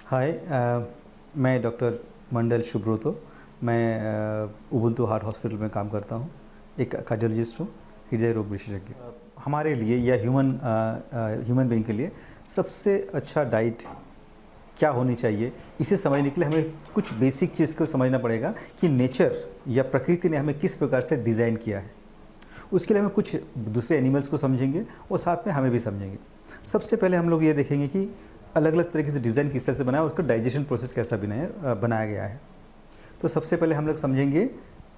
हाय, मैं डॉक्टर मंडल सुब्रतो। मैं Ubuntu heart hospital में काम करता हूँ। एक कार्डियोलॉजिस्ट हूँ, हृदय रोग विशेषज्ञ। हमारे लिए या ह्यूमन बीइंग के लिए सबसे अच्छा डाइट क्या होनी चाहिए, इसे समझने के लिए हमें कुछ बेसिक चीज़ को समझना पड़ेगा कि नेचर या प्रकृति ने हमें किस प्रकार से डिज़ाइन किया है। उसके लिए हमें कुछ दूसरे एनिमल्स को समझेंगे और साथ में हमें भी समझेंगे। सबसे पहले हम लोग ये देखेंगे कि अलग अलग तरीके से डिज़ाइन किस तरह से बनाया और उसका डाइजेशन प्रोसेस कैसा बनाया गया है। तो सबसे पहले हम लोग समझेंगे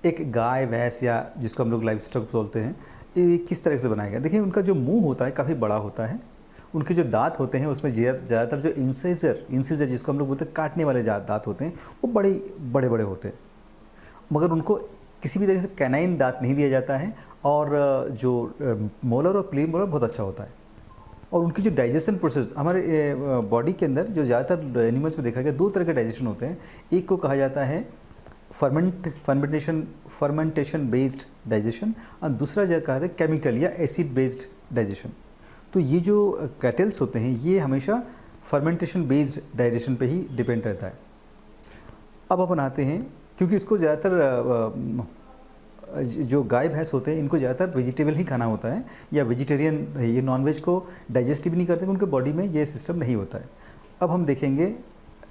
एक गाय भैंस या जिसको हम लोग लाइव स्टॉक बोलते हैं, ये किस तरह से बनाया गया। देखिए, उनका जो मुंह होता है काफ़ी बड़ा होता है। उनके जो दांत होते हैं उसमें ज़्यादातर जो इंसिजर जिसको हम लोग बोलते हैं काटने वाले दांत होते हैं, वो बड़े बड़े बड़े होते हैं। मगर उनको किसी भी तरह से कैनाइन दांत नहीं दिया जाता है और जो मोलर और प्रीमोलर बहुत अच्छा होता है। और उनकी जो डाइजेशन प्रोसेस हमारे बॉडी के अंदर जो ज़्यादातर एनिमल्स में देखा गया, दो तरह के डाइजेशन होते हैं। एक को कहा जाता है फर्मेंटेशन बेस्ड डाइजेशन और दूसरा जो कहा जाता है केमिकल या एसिड बेस्ड डाइजेशन। तो ये जो कैटल्स होते हैं ये हमेशा फर्मेंटेशन बेस्ड डाइजेशन पे ही डिपेंड रहता है। अब अपन आते हैं, क्योंकि इसको ज़्यादातर जो गाय भैंस होते हैं इनको ज़्यादातर वेजिटेबल ही खाना होता है या वेजिटेरियन, ये नॉनवेज को डाइजेस्ट भी नहीं करते, उनके बॉडी में ये सिस्टम नहीं होता है। अब हम देखेंगे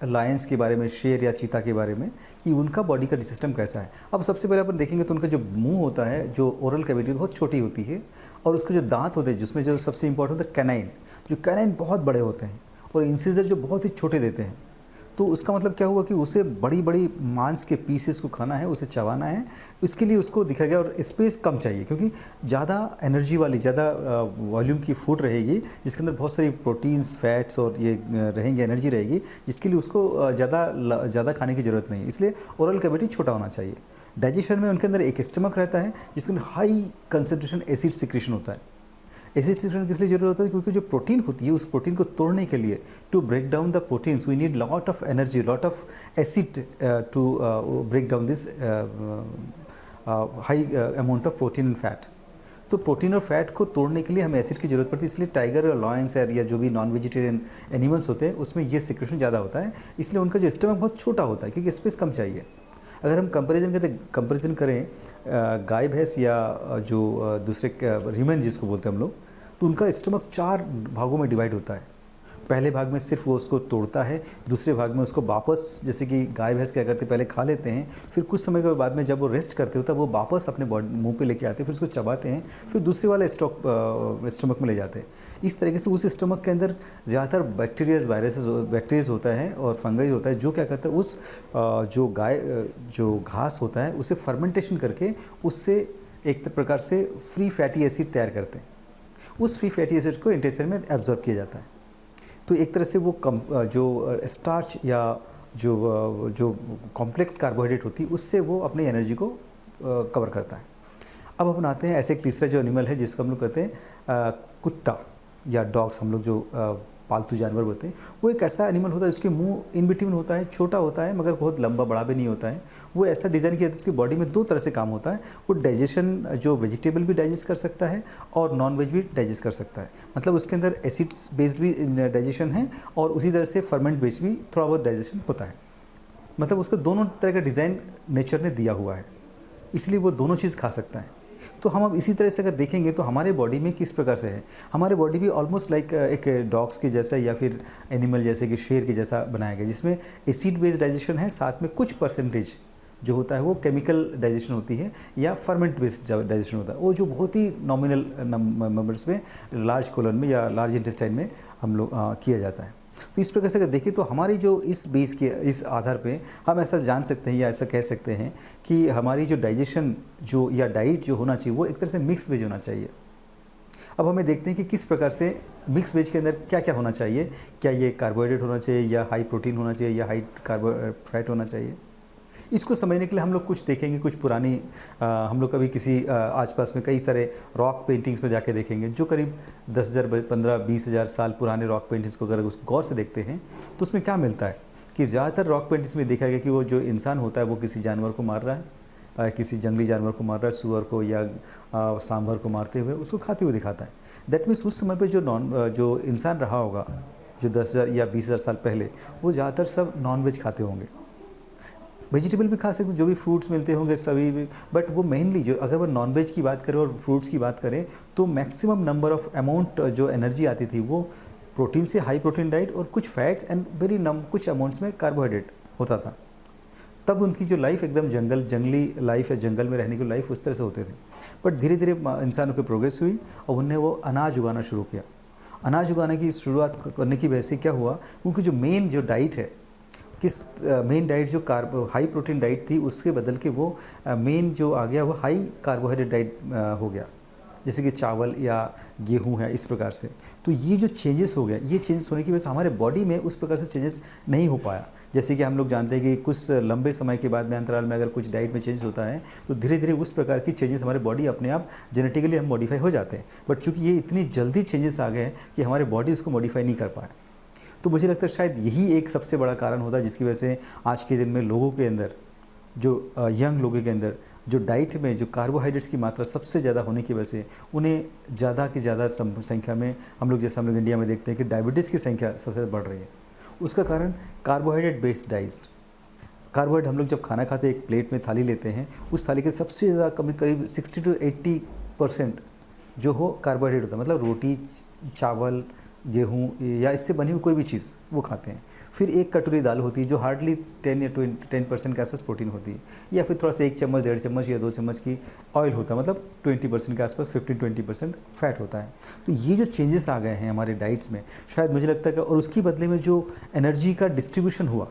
लायंस के बारे में, शेर या चीता के बारे में, कि उनका बॉडी का सिस्टम कैसा है। अब सबसे पहले अपन देखेंगे तो उनका जो मुंह होता है, जो ओरल कैविटी बहुत छोटी होती है और उसके जो दांत होते हैं जिसमें जो सबसे इंपॉर्टेंट होता है कैनाइन, जो कैनाइन बहुत बड़े होते हैं और इंसिजर जो बहुत ही छोटे देते हैं। तो उसका मतलब क्या हुआ कि उसे बड़ी बड़ी मांस के पीसेस को खाना है, उसे चबाना है। इसके लिए उसको दिखा गया, और स्पेस कम चाहिए क्योंकि ज़्यादा एनर्जी वाली, ज़्यादा वॉल्यूम की फूड रहेगी जिसके अंदर बहुत सारी प्रोटीन्स, फैट्स और ये रहेंगे, एनर्जी रहेगी, जिसके लिए उसको ज़्यादा खाने की ज़रूरत नहीं है। इसलिए ओरल कैविटी छोटा होना चाहिए। डाइजेशन में उनके अंदर एक स्टमक रहता है जिसके अंदर हाई कंसनट्रेशन एसिड सिक्रेशन होता है। एसिड सिक्रेशन किस लिए जरूरत होता है? क्योंकि जो प्रोटीन होती है उस प्रोटीन को तोड़ने के लिए, to break down the proteins we need lot of energy, lot of acid to break down this high amount of protein and fat. तो प्रोटीन और फैट को तोड़ने के लिए हमें एसिड की जरूरत पड़ती है। इसलिए टाइगर और लॉयंस या जो भी नॉन वेजिटेरियन एनिमल्स होते हैं उसमें ये सिक्रेशन ज़्यादा होता है। इसलिए उनका जो स्टमक बहुत छोटा होता है क्योंकि स्पेस कम चाहिए। अगर हम कंपैरिजन करें गाय भैंस या जो दूसरे ह्यूमन जिसको बोलते हैं हम लोग, तो उनका स्टमक 4 भागों में डिवाइड होता है। पहले भाग में सिर्फ वो उसको तोड़ता है, दूसरे भाग में उसको वापस, जैसे कि गाय भैंस क्या करते हैं, पहले खा लेते हैं, फिर कुछ समय के बाद में जब वो रेस्ट करते होता है वो वापस अपने बॉडी मुंह पे लेके आते हैं, फिर उसको चबाते हैं, फिर दूसरे वाले स्टमक में ले जाते हैं। इस तरीके से उस स्टमक के अंदर ज़्यादातर बैक्टीरियाज होता है और फंगस होता है, जो क्या करता है उस जो घास होता है उसे फर्मेंटेशन करके उससे एक प्रकार से फ्री फैटी एसिड तैयार करते हैं। उस फ्री फैटी एसिड को इंटेस्टाइन में एब्जॉर्ब किया जाता है। तो एक तरह से वो जो स्टार्च या जो कॉम्प्लेक्स कार्बोहाइड्रेट होती है उससे वो अपनी एनर्जी को कवर करता है। अब अपन आते हैं ऐसे एक तीसरा जो एनिमल है जिसको हम लोग कहते हैं कुत्ता या डॉग्स, हम लोग जो पालतू जानवर बोलते हैं। वो एक ऐसा एनिमल होता है जिसके मुंह इन बिटवीन होता है, छोटा होता है मगर बहुत लंबा बड़ा भी नहीं होता है। वो ऐसा डिज़ाइन किया था, उसकी बॉडी में 2 तरह से काम होता है। वो डाइजेशन, जो वेजिटेबल भी डाइजेस्ट कर सकता है और नॉन वेज भी डाइजेस्ट कर सकता है। मतलब उसके अंदर एसिड्स बेस्ड भी डाइजेशन है और उसी तरह से फर्मेंट बेस्ड भी थोड़ा बहुत डाइजेशन होता है। मतलब उसको दोनों तरह का डिज़ाइन नेचर ने दिया हुआ है, इसलिए वो दोनों चीज़ खा सकता है। तो हम अब इसी तरह से अगर देखेंगे तो हमारे बॉडी में किस प्रकार से है, हमारे बॉडी भी ऑलमोस्ट लाइक एक डॉग्स के जैसा या फिर एनिमल जैसे कि शेर के जैसा बनाया गया, जिसमें एसिड बेस्ड डाइजेशन है, साथ में कुछ परसेंटेज जो होता है वो केमिकल डाइजेशन होती है या फर्मेंट बेस्ड डाइजेशन होता है, वो जो बहुत ही नॉमिनल नंबर्स में लार्ज कोलन में या लार्ज इंटेस्टाइन में हम लोग किया जाता है। तो इस प्रकार से अगर देखें तो हमारी जो इस बेस के इस आधार पे हम ऐसा जान सकते हैं या ऐसा कह सकते हैं कि हमारी जो डाइजेशन जो या डाइट जो होना चाहिए वो एक तरह से मिक्स वेज होना चाहिए। अब हमें देखते हैं कि किस प्रकार से मिक्स वेज के अंदर क्या क्या होना चाहिए। क्या ये कार्बोहाइड्रेट होना चाहिए या हाई प्रोटीन होना चाहिए या हाई फैट होना चाहिए। इसको समझने के लिए हम लोग कुछ देखेंगे, कुछ पुरानी हम लोग कभी किसी आसपास में कई सारे रॉक पेंटिंग्स में जाके देखेंगे जो करीब 10,000, 15, 20,000 साल पुराने रॉक पेंटिंग्स को अगर उसको गौर से देखते हैं तो उसमें क्या मिलता है कि ज़्यादातर रॉक पेंटिंग्स में देखा गया कि वो जो इंसान होता है वो किसी जानवर को मार रहा है, किसी जंगली जानवर को मार रहा है, सुअर को या सांभर को मारते हुए उसको खाते हुए दिखाता है। दैट मीन्स उस समय पर जो इंसान रहा होगा जो 10,000 या 20,000 साल पहले, वो ज़्यादातर सब नॉन-वेज खाते होंगे। वेजिटेबल भी खा सकते हैं, जो भी फ्रूट्स मिलते होंगे सभी भी, बट वो मेनली जो अगर वो नॉन-वेज की बात करें और फ्रूट्स की बात करें, तो मैक्सिमम नंबर ऑफ अमाउंट जो एनर्जी आती थी वो प्रोटीन से, हाई प्रोटीन डाइट और कुछ फैट्स एंड कुछ अमाउंट्स में कार्बोहाइड्रेट होता था। तब उनकी जो लाइफ एकदम जंगली लाइफ है, जंगल में रहने की लाइफ उस तरह से होते थे। बट धीरे धीरे इंसानों की प्रोग्रेस हुई और उनने वो अनाज उगाना शुरू किया। अनाज उगाने की शुरुआत करने की वजह से क्या हुआ, उनकी जो मेन जो डाइट है, किस मेन डाइट जो हाई प्रोटीन डाइट थी, उसके बदल के वो मेन जो आ गया वो हाई कार्बोहाइड्रेट डाइट हो गया, जैसे कि चावल या गेहूं है, इस प्रकार से। तो ये जो चेंजेस हो गया, ये चेंजेस होने की वजह से हमारे बॉडी में उस प्रकार से चेंजेस नहीं हो पाया। जैसे कि हम लोग जानते हैं कि कुछ लंबे समय के बाद में, अंतराल में अगर कुछ डाइट में चेंज होता है तो धीरे धीरे उस प्रकार की चेंजेस हमारे बॉडी अपने आप जेनेटिकली हम मॉडिफाई हो जाते हैं। बट चूँकि ये इतनी जल्दी चेंजेस आ गए कि हमारे बॉडी उसको मॉडिफाई नहीं कर पाए, तो मुझे लगता है शायद यही एक सबसे बड़ा कारण होता है जिसकी वजह से आज के दिन में लोगों के अंदर, जो यंग लोगों के अंदर जो डाइट में जो कार्बोहाइड्रेट्स की मात्रा सबसे ज़्यादा होने की वजह से उन्हें ज़्यादा की ज़्यादा संख्या में हम लोग इंडिया में देखते हैं कि डायबिटीज़ की संख्या सबसे ज़्यादा बढ़ रही है। उसका कारण कार्बोहाइड्रेट बेस्ड डाइट। कार्बोहाइड्रेट हम लोग जब खाना खाते हैं, एक प्लेट में थाली लेते हैं, उस थाली के सबसे ज़्यादा करीब 60 to 80% जो हो कार्बोहाइड्रेट होता है। मतलब रोटी, चावल, गेहूँ या इससे बनी हुई कोई भी चीज़ वो खाते हैं। फिर एक कटोरी दाल होती है जो हार्डली 10 या 10% के आसपास प्रोटीन होती है, या फिर थोड़ा सा 1 चम्मच, 1.5 चम्मच या 2 चम्मच की ऑयल होता है, मतलब 20% के आसपास, 15-20% फैट होता है। तो ये जो चेंजेस आ गए हैं हमारे डाइट्स में, शायद मुझे लगता है कि, और उसकी बदले में जो एनर्जी का डिस्ट्रीब्यूशन हुआ,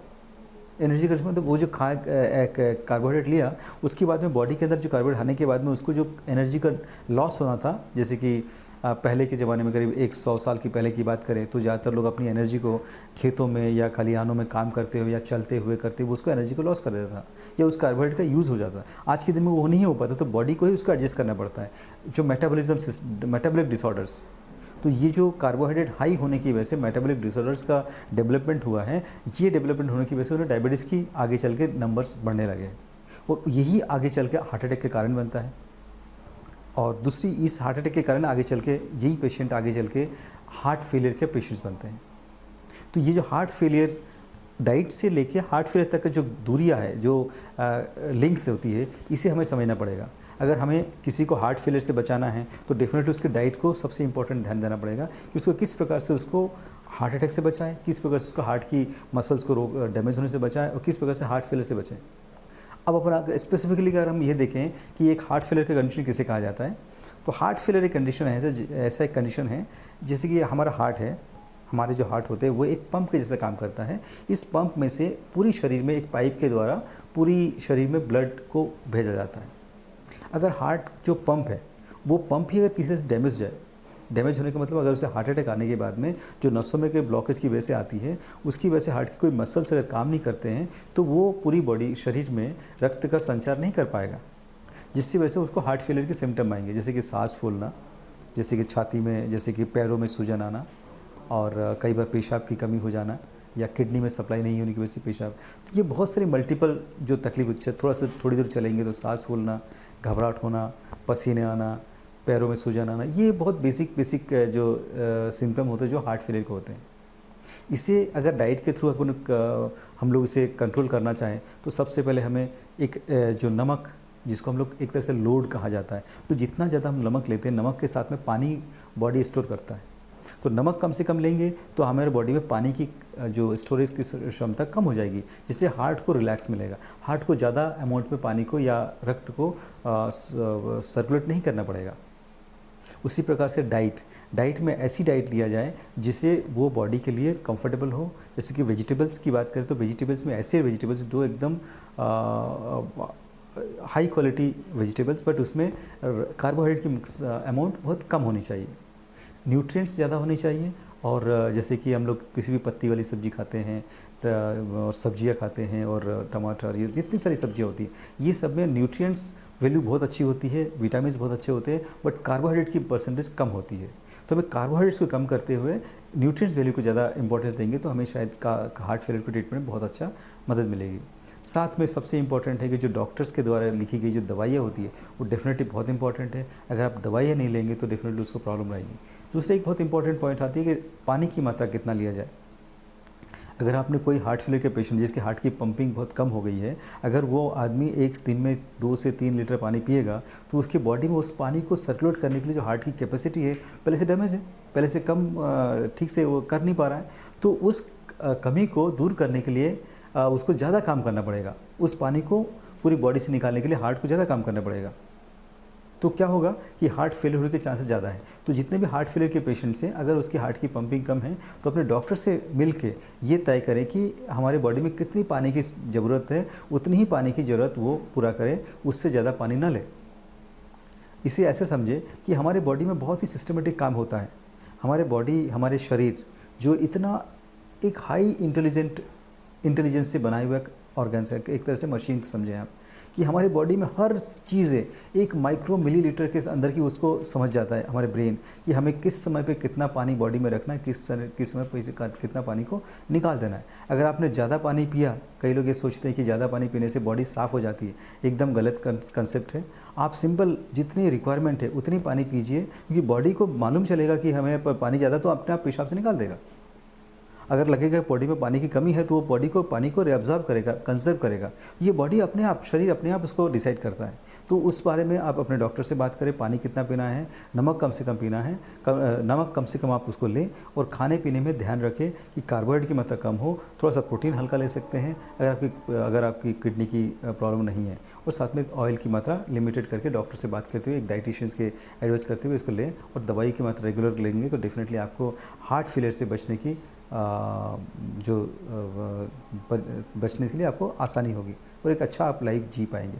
एनर्जी का मतलब वो जो कार्बोहाइड्रेट लिया, उसके बाद में बॉडी के अंदर जो कार्बोहाइड्रेट आने के बाद में उसको जो एनर्जी का लॉस होना था, जैसे कि पहले के ज़माने में करीब 100 साल की पहले की बात करें तो ज़्यादातर लोग अपनी एनर्जी को खेतों में या खलिहानों में काम करते हुए या चलते हुए करते हुए उसको एनर्जी को लॉस कर देता था, या उस कार्बोहाइड्रेट का यूज़ हो जाता है। आज के दिन में वो नहीं हो पाता, तो बॉडी को ही उसको एडजस्ट करना पड़ता है, जो मेटाबॉलिक डिसऑर्डर्स। तो ये जो कार्बोहाइड्रेट हाई होने की वजह से मेटाबॉलिक डिसऑर्डर्स का डेवलपमेंट हुआ है, ये डेवलपमेंट होने की वजह से उन्हें डायबिटीज़ की आगे चल के नंबर्स बढ़ने लगे, और यही आगे चल के हार्ट अटैक के कारण बनता है। और दूसरी, इस हार्ट अटैक के कारण आगे चल के यही पेशेंट आगे चल के हार्ट फेलियर के पेशेंट्स बनते हैं। तो ये जो हार्ट फेलियर डाइट से लेके हार्ट फेलियर तक का जो दूरियां है, जो लिंक्स होती है, इसे हमें समझना पड़ेगा। अगर हमें किसी को हार्ट फेलियर से बचाना है तो डेफिनेटली उसके डाइट को सबसे इंपॉर्टेंट ध्यान देना पड़ेगा कि उसको किस प्रकार से उसको हार्ट अटैक से बचाएं, किस प्रकार से उसको हार्ट की मसल्स को डैमेज होने से बचाएं, और किस प्रकार से हार्ट फेलियर से बचाएं। अब अपना स्पेसिफिकली अगर हम ये देखें कि एक हार्ट फेलियर का कंडीशन किसे कहा जाता है, तो हार्ट फेलियर एक कंडीशन है, ऐसा एक कंडीशन है जैसे कि हमारा हार्ट है, हमारे जो हार्ट होते हैं वो एक पंप के जैसा काम करता है। इस पंप में से पूरी शरीर में एक पाइप के द्वारा पूरी शरीर में ब्लड को भेजा जाता है। अगर हार्ट जो पंप है, वो पंप ही अगर किसी से डैमेज जाए, डैमेज होने का मतलब अगर उसे हार्ट अटैक आने के बाद में जो नसों में के ब्लॉकेज की वजह से आती है, उसकी वजह से हार्ट की कोई मसल्स अगर काम नहीं करते हैं तो वो पूरी बॉडी शरीर में रक्त का संचार नहीं कर पाएगा, जिसकी वजह से उसको हार्ट फेलियर के सिम्टम आएंगे, जैसे कि सांस फूलना, जैसे कि छाती में, जैसे कि पैरों में सूजन आना, और कई बार पेशाब की कमी हो जाना, या किडनी में सप्लाई नहीं होने की वजह से पेशाब। तो ये बहुत सारी मल्टीपल जो तकलीफ, थोड़ी देर चलेंगे तो सांस फूलना, घबराहट होना, पसीने आना, पैरों में सूजन आना, ये बहुत बेसिक जो सिम्टम होते हैं जो हार्ट फेलियर के होते हैं। इसे अगर डाइट के थ्रू हम लोग इसे कंट्रोल करना चाहें तो सबसे पहले हमें एक जो नमक, जिसको हम लोग एक तरह से लोड कहा जाता है, तो जितना ज़्यादा हम नमक लेते हैं, नमक के साथ में पानी बॉडी स्टोर करता है, तो नमक कम से कम लेंगे तो हमारे बॉडी में पानी की जो स्टोरेज की क्षमता कम हो जाएगी, जिससे हार्ट को रिलैक्स मिलेगा। हार्ट को ज़्यादा अमाउंट में पानी को या रक्त को सर्कुलेट नहीं करना पड़ेगा। उसी प्रकार से डाइट में ऐसी डाइट लिया जाए जिससे वो बॉडी के लिए कंफर्टेबल हो। जैसे कि वेजिटेबल्स की बात करें तो वेजिटेबल्स में ऐसे वेजिटेबल्स जो एकदम हाई क्वालिटी वेजिटेबल्स, बट उसमें कार्बोहाइड्रेट की अमाउंट बहुत कम होनी चाहिए, न्यूट्रिएंट्स ज़्यादा होनी चाहिए। और जैसे कि हम लोग किसी भी पत्ती वाली सब्ज़ी खाते हैं और सब्जियां खाते हैं, और टमाटर, ये जितनी सारी सब्जियां होती हैं, ये सब में न्यूट्रिएंट्स वैल्यू बहुत अच्छी होती है, विटामिन्स बहुत अच्छे होते हैं, बट कार्बोहाइड्रेट की परसेंटेज कम होती है। तो हमें कार्बोहाइड्रेट्स को कम करते हुए न्यूट्रिएंट्स वैल्यू को ज़्यादा इंपॉर्टेंस देंगे तो हमें शायद हार्ट फेलियर के ट्रीटमेंट में बहुत अच्छा मदद मिलेगी। साथ में सबसे इंपॉर्टेंट है कि जो डॉक्टर्स के द्वारा लिखी गई जो दवाइयाँ होती है वो डेफिनेटली बहुत इंपॉर्टेंट है। अगर आप दवाइयाँ नहीं लेंगे तो डेफिनेटली उसको प्रॉब्लम आएगी। दूसरा एक बहुत इंपॉर्टेंट पॉइंट आती है कि पानी की मात्रा कितना लिया जाए। अगर आपने कोई हार्ट फेलियर के पेशेंट जिसकी हार्ट की पंपिंग बहुत कम हो गई है, अगर वो आदमी एक दिन में 2 से 3 लीटर पानी पिएगा तो उसकी बॉडी में उस पानी को सर्कुलेट करने के लिए जो हार्ट की कैपेसिटी है पहले से डैमेज है, पहले से कम ठीक से वो कर नहीं पा रहा है। तो उस कमी को दूर करने के लिए उसको ज़्यादा काम करना पड़ेगा, उस पानी को पूरी बॉडी से निकालने के लिए हार्ट को ज़्यादा काम करना पड़ेगा। तो क्या होगा कि हार्ट फेलियर होने के चांसेस ज़्यादा है। तो जितने भी हार्ट फेलियर के पेशेंट्स हैं, अगर उसकी हार्ट की पंपिंग कम है तो अपने डॉक्टर से मिल के ये तय करें कि हमारे बॉडी में कितनी पानी की ज़रूरत है, उतनी ही पानी की ज़रूरत वो पूरा करें, उससे ज़्यादा पानी ना ले। इसे ऐसे समझे कि हमारे बॉडी में बहुत ही सिस्टमेटिक काम होता है। हमारे बॉडी, हमारे शरीर जो इतना एक हाई इंटेलिजेंस से बनाए हुए ऑर्गन्स है, एक तरह से मशीन समझें आप, कि हमारी बॉडी में हर चीज़ें एक माइक्रो मिलीलीटर के अंदर की उसको समझ जाता है हमारे ब्रेन, कि हमें किस समय पे कितना पानी बॉडी में रखना है, किस समय पे कितना पानी को निकाल देना है। अगर आपने ज़्यादा पानी पिया, कई लोग ये सोचते हैं कि ज़्यादा पानी पीने से बॉडी साफ़ हो जाती है, एकदम गलत कंसेप्ट है। आप सिंपल जितनी रिक्वायरमेंट है उतनी पानी पीजिए, क्योंकि बॉडी को मालूम चलेगा कि हमें पानी ज़्यादा, तो अपने आप पेशाब से निकाल देगा। अगर लगेगा बॉडी में पानी की कमी है तो वो बॉडी को पानी को रिअब्जॉर्ब करेगा, कंजर्व करेगा। ये बॉडी अपने आप, शरीर अपने आप उसको डिसाइड करता है। तो उस बारे में आप अपने डॉक्टर से बात करें, पानी कितना पीना है, नमक कम से कम पीना है, नमक कम से कम आप उसको लें, और खाने पीने में ध्यान रखें कि कार्बोहाइड्रेट की मात्रा कम हो, थोड़ा सा प्रोटीन हल्का ले सकते हैं अगर आपकी किडनी की प्रॉब्लम नहीं है, और साथ में ऑयल की मात्रा लिमिटेड करके डॉक्टर से बात करते हुए, एक डाइटिशियंस के एडवाइस करते हुए इसको लें, और दवाई की मात्रा रेगुलर लेंगे तो डेफिनेटली आपको हार्ट फेलियर से बचने के लिए आपको आसानी होगी, और एक अच्छा आप लाइफ जी पाएंगे।